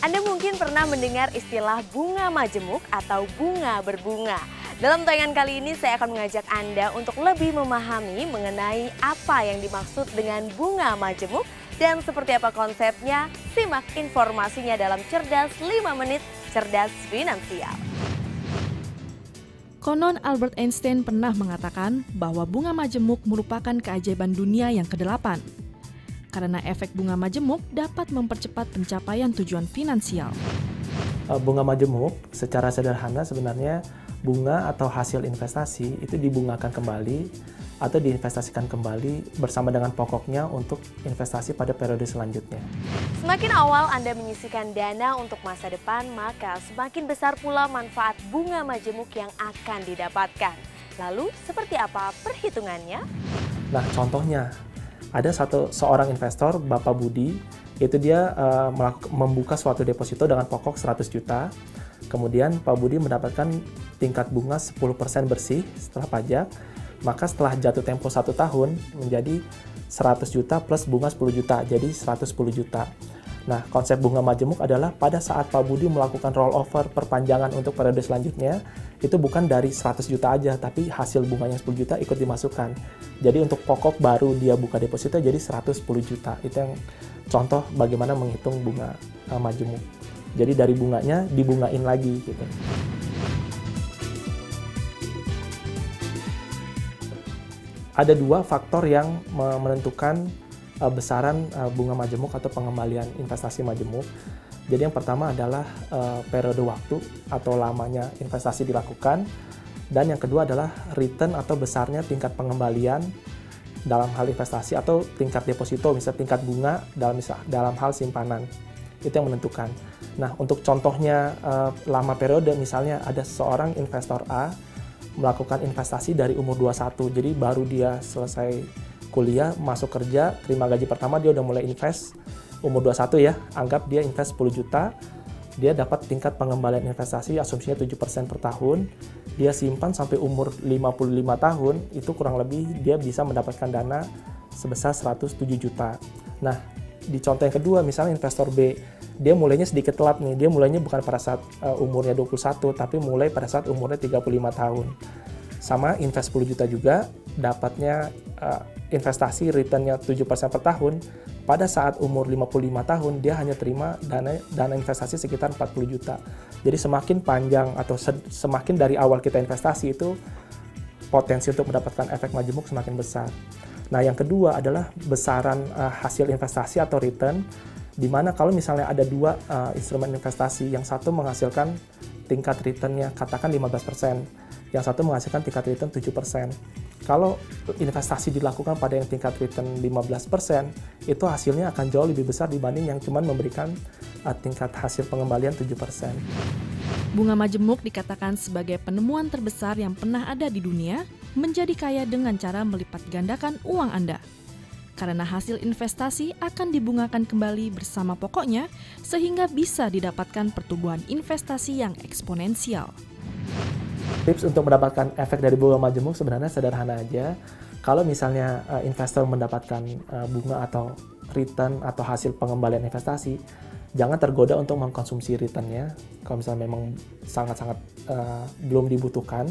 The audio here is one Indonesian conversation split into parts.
Anda mungkin pernah mendengar istilah bunga majemuk atau bunga berbunga. Dalam tayangan kali ini saya akan mengajak Anda untuk lebih memahami mengenai apa yang dimaksud dengan bunga majemuk dan seperti apa konsepnya. Simak informasinya dalam Cerdas 5 Menit Cerdas Finansial. Konon Albert Einstein pernah mengatakan bahwa bunga majemuk merupakan keajaiban dunia yang ke-8. Karena efek bunga majemuk dapat mempercepat pencapaian tujuan finansial. Bunga majemuk secara sederhana sebenarnya bunga atau hasil investasi itu dibungakan kembali atau diinvestasikan kembali bersama dengan pokoknya untuk investasi pada periode selanjutnya. Semakin awal Anda menyisihkan dana untuk masa depan, maka semakin besar pula manfaat bunga majemuk yang akan didapatkan. Lalu seperti apa perhitungannya? Nah, contohnya ada seorang investor, Bapak Budi, itu dia membuka suatu deposito dengan pokok 100 juta. Kemudian Pak Budi mendapatkan tingkat bunga 10% bersih setelah pajak. Maka setelah jatuh tempo 1 tahun menjadi 100 juta plus bunga 10 juta, jadi 110 juta. Nah, konsep bunga majemuk adalah pada saat Pak Budi melakukan rollover perpanjangan untuk periode selanjutnya, itu bukan dari 100 juta aja, tapi hasil bunganya 10 juta ikut dimasukkan. Jadi untuk pokok baru dia buka deposito jadi 110 juta. Itu yang contoh bagaimana menghitung bunga majemuk. Jadi dari bunganya dibungain lagi gitu. Ada dua faktor yang menentukan besaran bunga majemuk atau pengembalian investasi majemuk. Jadi yang pertama adalah periode waktu atau lamanya investasi dilakukan. Dan yang kedua adalah return atau besarnya tingkat pengembalian dalam hal investasi atau tingkat deposito, misalnya tingkat bunga dalam hal simpanan. Itu yang menentukan. Nah, untuk contohnya lama periode, misalnya ada seorang investor A melakukan investasi dari umur 21, jadi baru dia selesai kuliah, masuk kerja, terima gaji pertama, dia udah mulai invest, umur 21 ya, anggap dia invest 10 juta, dia dapat tingkat pengembalian investasi asumsinya 7% per tahun, dia simpan sampai umur 55 tahun, itu kurang lebih dia bisa mendapatkan dana sebesar 107 juta. Nah, di contoh yang kedua, misalnya investor B, dia mulainya sedikit telat nih, dia mulainya bukan pada saat umurnya 21, tapi mulai pada saat umurnya 35 tahun. Sama invest 10 juta juga, dapatnya investasi returnnya 7% per tahun, pada saat umur 55 tahun, dia hanya terima dana investasi sekitar 40 juta. Jadi semakin panjang atau semakin dari awal kita investasi itu, potensi untuk mendapatkan efek majemuk semakin besar. Nah, yang kedua adalah besaran hasil investasi atau return, di mana kalau misalnya ada dua instrumen investasi, yang satu menghasilkan tingkat returnnya katakan 15%, yang satu menghasilkan tingkat return 7%. Kalau investasi dilakukan pada yang tingkat return 15%, itu hasilnya akan jauh lebih besar dibanding yang cuma memberikan tingkat hasil pengembalian 7%. Bunga majemuk dikatakan sebagai penemuan terbesar yang pernah ada di dunia, menjadi kaya dengan cara melipat gandakan uang Anda. Karena hasil investasi akan dibungakan kembali bersama pokoknya, sehingga bisa didapatkan pertumbuhan investasi yang eksponensial. Tips untuk mendapatkan efek dari bunga majemuk sebenarnya sederhana aja. Kalau misalnya investor mendapatkan bunga atau return atau hasil pengembalian investasi, jangan tergoda untuk mengkonsumsi returnnya. Kalau misalnya memang sangat-sangat belum dibutuhkan,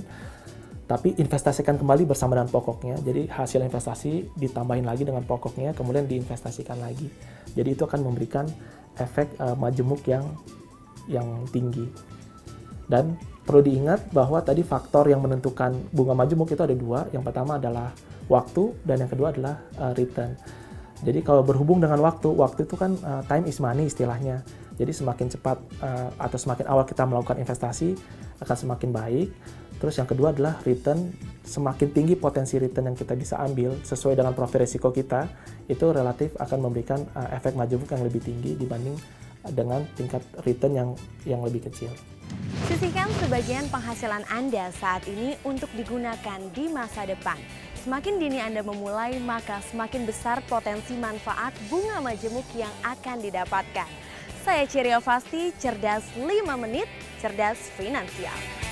tapi investasikan kembali bersama dengan pokoknya. Jadi hasil investasi ditambahin lagi dengan pokoknya, kemudian diinvestasikan lagi. Jadi itu akan memberikan efek majemuk yang tinggi. Dan perlu diingat bahwa tadi faktor yang menentukan bunga majemuk itu ada dua. Yang pertama adalah waktu dan yang kedua adalah return. Jadi kalau berhubung dengan waktu itu kan time is money istilahnya. Jadi semakin cepat atau semakin awal kita melakukan investasi akan semakin baik. Terus yang kedua adalah return, semakin tinggi potensi return yang kita bisa ambil sesuai dengan profil risiko kita, itu relatif akan memberikan efek majemuk yang lebih tinggi dibanding dengan tingkat return yang lebih kecil. Sisihkan sebagian penghasilan Anda saat ini untuk digunakan di masa depan. Semakin dini Anda memulai, maka semakin besar potensi manfaat bunga majemuk yang akan didapatkan. Saya Cirio Fasti, Cerdas 5 Menit, Cerdas Finansial.